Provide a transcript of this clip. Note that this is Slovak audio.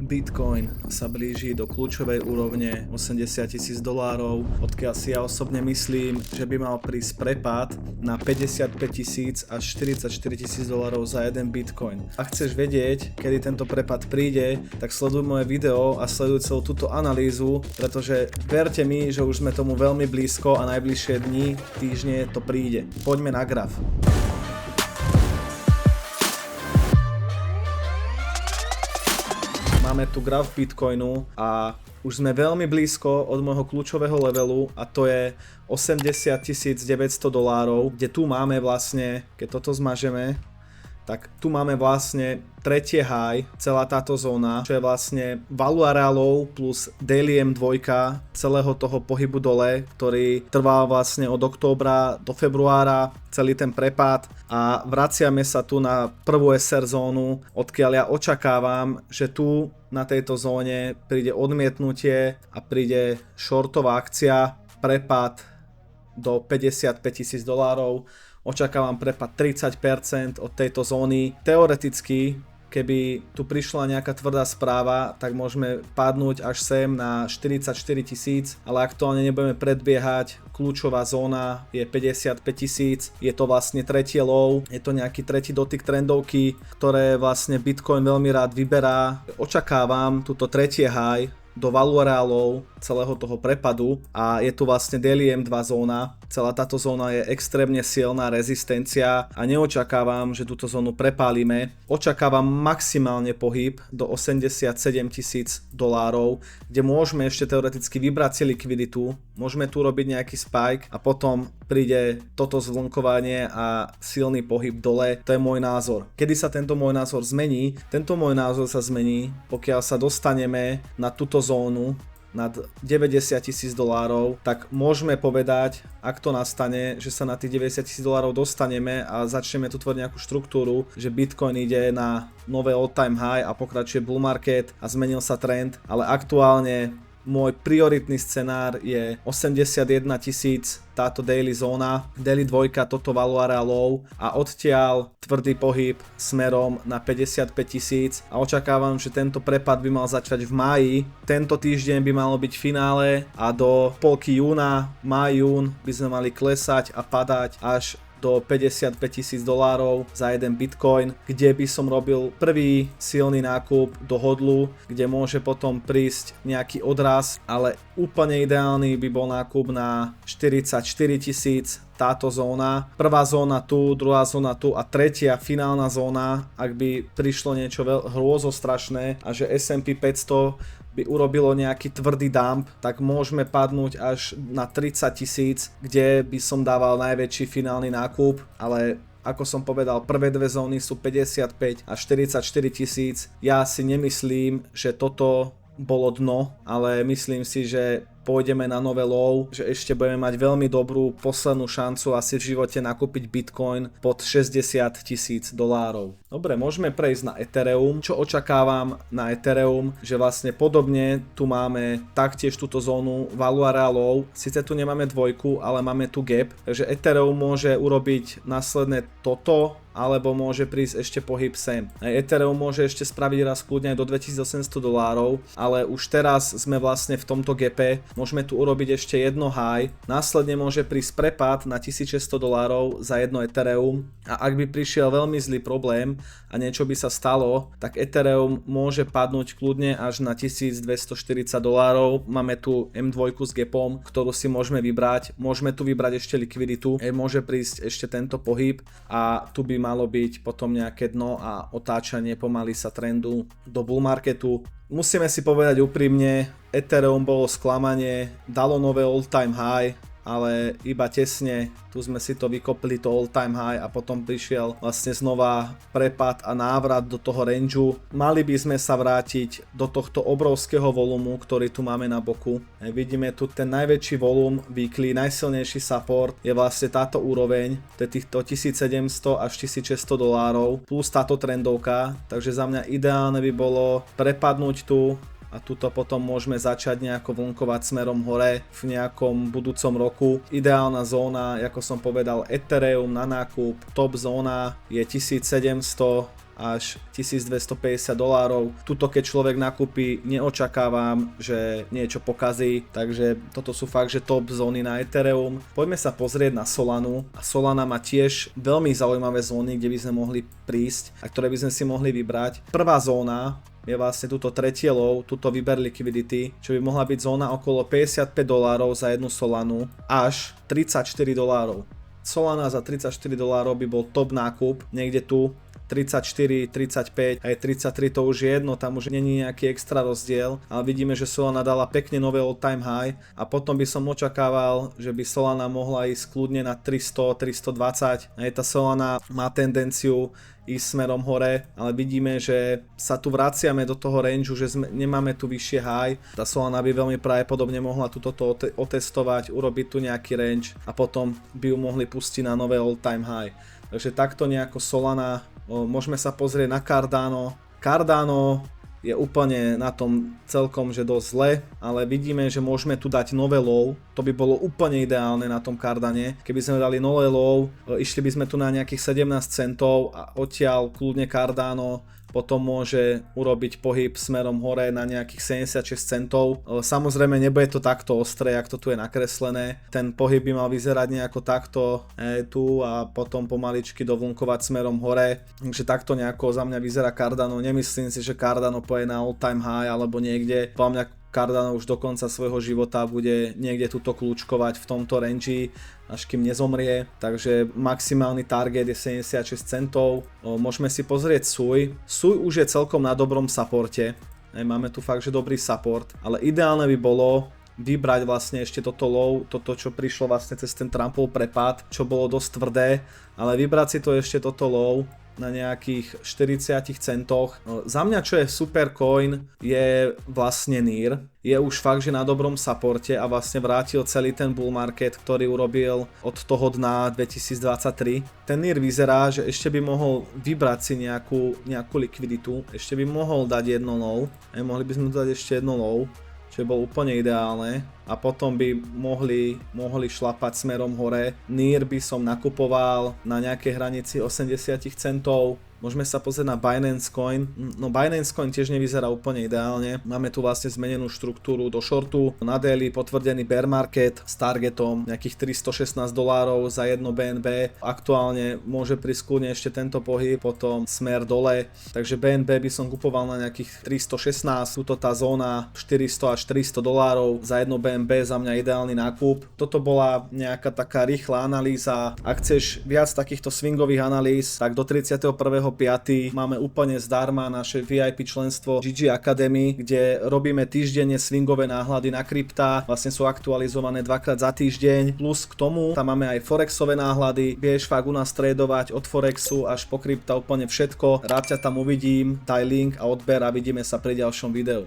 Bitcoin sa blíži do kľúčovej úrovne $80,000, odkiaľ si ja osobne myslím, že by mal prísť prepad na $55,000 až $44,000 za jeden Bitcoin. Ak chceš vedieť, kedy tento prepad príde, tak sleduj moje video a sleduj celú túto analýzu, pretože verte mi, že už sme tomu veľmi blízko a najbližšie dni, týždne to príde. Poďme na graf. Máme tu graf Bitcoinu a už sme veľmi blízko od môjho kľúčového levelu a to je $80,900, kde tu máme vlastne, keď toto zmažeme, tak tu máme vlastne tretie high, celá táto zóna, čo je vlastne value areálov plus daily M2 celého toho pohybu dole, ktorý trval vlastne od októbra do februára, celý ten prepad a vraciame sa tu na prvú SR zónu, odkiaľ ja očakávam, že tu na tejto zóne príde odmietnutie a príde shortová akcia, prepad do $55,000. Očakávam prepad 30% od tejto zóny. Teoreticky, keby tu prišla nejaká tvrdá správa, tak môžeme padnúť až sem na 44,000, ale aktuálne nebudeme predbiehať. Kľúčová zóna je 55,000, je to vlastne tretie low, je to nejaký tretí dotyk trendovky, ktoré vlastne Bitcoin veľmi rád vyberá. Očakávam túto tretie high do value areálov celého toho prepadu a je tu vlastne daily M2 zóna. Celá táto zóna je extrémne silná rezistencia a neočakávam, že túto zónu prepálime. Očakávam maximálne pohyb do $87,000, kde môžeme ešte teoreticky vybrať si likviditu, môžeme tu robiť nejaký spike a potom príde toto zvlnkovanie a silný pohyb dole. To je môj názor. Kedy sa tento môj názor zmení? Tento môj názor sa zmení, pokiaľ sa dostaneme na túto zónu nad $90,000, tak môžeme povedať, ak to nastane, že sa na tých $90,000 dostaneme a začneme tu tvoriť nejakú štruktúru, že Bitcoin ide na nové all-time high a pokračuje bull market a zmenil sa trend, ale aktuálne môj prioritný scenár je 81,000, táto daily zóna, daily 2, toto value areálov a odtiaľ tvrdý pohyb smerom na 55,000 a očakávam, že tento prepad by mal začať v máji. Tento týždeň by malo byť finále a do polky júna, máj-jún by sme mali klesať a padať až do $55,000 za jeden Bitcoin, kde by som robil prvý silný nákup do hodlu, kde môže potom prísť nejaký odraz, ale úplne ideálny by bol nákup na 44,000, táto zóna. Prvá zóna tu, druhá zóna tu a tretia finálna zóna, ak by prišlo niečo hrôzostrašné a že S&P 500 by urobilo nejaký tvrdý dump, tak môžeme padnúť až na 30,000, kde by som dával najväčší finálny nákup, ale ako som povedal, prvé dve zóny sú 55 a 44,000. Ja si nemyslím, že toto bolo dno, ale myslím si, že pôjdeme na nové low, že ešte budeme mať veľmi dobrú poslednú šancu asi v živote nakúpiť Bitcoin pod $60,000. Dobre, môžeme prejsť na Ethereum. Čo očakávam na Ethereum, že vlastne podobne tu máme taktiež túto zónu value areálov. Sice tu nemáme dvojku, ale máme tu gap, takže Ethereum môže urobiť následne toto, alebo môže prísť ešte pohyb sem. Ethereum môže ešte spraviť raz kľudne aj do $2,800, ale už teraz sme vlastne v tomto gape. Môžeme tu urobiť ešte jedno high, následne môže prísť prepad na $1,600 za jedno Ethereum a ak by prišiel veľmi zlý problém a niečo by sa stalo, tak Ethereum môže padnúť kľudne až na $1,240. Máme tu M2 s gapom, ktorú si môžeme vybrať. Môžeme tu vybrať ešte likviditu, môže prísť ešte tento pohyb a tu by malo byť potom nejaké dno a otáčanie pomaly sa trendu do bull marketu. Musíme si povedať úprimne, Ethereum bolo sklamanie, dalo nové all-time high, ale iba tesne, tu sme si to vykopli to all-time high a potom prišiel vlastne znova prepad a návrat do toho rangeu. Mali by sme sa vrátiť do tohto obrovského volumu, ktorý tu máme na boku. Vidíme tu ten najväčší volum weekly, najsilnejší support je vlastne táto úroveň, to je týchto $1,700 až $1,600 plus táto trendovka, takže za mňa ideálne by bolo prepadnúť tu a tuto potom môžeme začať nejako vlnkovať smerom hore v nejakom budúcom roku. Ideálna zóna, ako som povedal, Ethereum na nákup, top zóna je 1700 až $1250. Tuto keď človek nakúpi, neočakávam, že niečo pokazí, takže toto sú fakt, že top zóny na Ethereum. Poďme sa pozrieť na Solanu. A Solana má tiež veľmi zaujímavé zóny, kde by sme mohli prísť a ktoré by sme si mohli vybrať. Prvá zóna je vlastne túto tretie low, túto výber liquidity, čo by mohla byť zóna okolo $55 za jednu Solanu až $34. Solana za $34 by bol top nákup, niekde tu 34, 35, aj 33 to už je jedno, tam už není nejaký extra rozdiel, ale vidíme, že Solana dala pekne nové all time high a potom by som očakával, že by Solana mohla ísť kľudne na 300, 320. Aj tá Solana má tendenciu ísť smerom hore, ale vidíme, že sa tu vraciame do toho rangeu, že nemáme tu vyššie high. Tá Solana by veľmi pravdepodobne mohla túto otestovať, urobiť tu nejaký range a potom by ju mohli pustiť na nové all time high. Takže takto nejako Solana. Môžeme sa pozrieť na Cardano. Cardano je úplne na tom celkom, že dosť zle, ale vidíme, že môžeme tu dať nové low. To by bolo úplne ideálne na tom Cardane. Keby sme dali nové low, išli by sme tu na nejakých 17 centov a odtiaľ kľudne Cardano potom môže urobiť pohyb smerom hore na nejakých 76 centov. Samozrejme nebude to takto ostré, jak to tu je nakreslené. Ten pohyb by mal vyzerať nejako takto tu a potom pomaličky dovlnkovať smerom hore. Takže takto nejako za mňa vyzerá Cardano. Nemyslím si, že Cardano poje na all time high alebo niekde. Podľa mňa Cardano už do konca svojho života bude niekde tuto kľúčkovať v tomto range, až kým nezomrie, takže maximálny target je 76 centov. Môžeme si pozrieť SUI. SUI už je celkom na dobrom supporte, máme tu fakt, že dobrý support, ale ideálne by bolo vybrať vlastne ešte toto low, toto čo prišlo vlastne cez ten Trumpov prepad, čo bolo dosť tvrdé, ale vybrať si to ešte toto low na nejakých 40 centoch. Za mňa čo je super coin je vlastne NIR. Je už fakt, že na dobrom supporte a vlastne vrátil celý ten bull market, ktorý urobil od toho dna 2023. Ten NIR vyzerá, že ešte by mohol vybrať si nejakú likviditu, ešte by mohol dať jedno low, mohli by sme dať ešte jedno low, čo by bolo úplne ideálne a potom by mohli šlapať smerom hore. NIR by som nakupoval na nejakej hranici 80 centov. Môžeme sa pozrieť na Binance Coin. No Binance Coin tiež nevyzerá úplne ideálne. Máme tu vlastne zmenenú štruktúru do shortu. Na daily potvrdený bear market s targetom nejakých $316 za jedno BNB. Aktuálne môže prísť kľudne ešte tento pohyb, potom smer dole. Takže BNB by som kupoval na nejakých 316. Tuto tá zóna $400 až $300 za jedno BNB, za mňa ideálny nákup. Toto bola nejaká taká rýchla analýza. Ak chceš viac takýchto swingových analýz, tak do 31.5. máme úplne zdarma naše VIP členstvo GG Academy, kde robíme týždenne swingové náhľady na kryptá, vlastne sú aktualizované dvakrát za týždeň, plus k tomu tam máme aj forexové náhľady, vieš fakt u nás tradovať od forexu až po krypta úplne všetko, rád ťa tam uvidím, daj link a odber a vidíme sa pri ďalšom videu.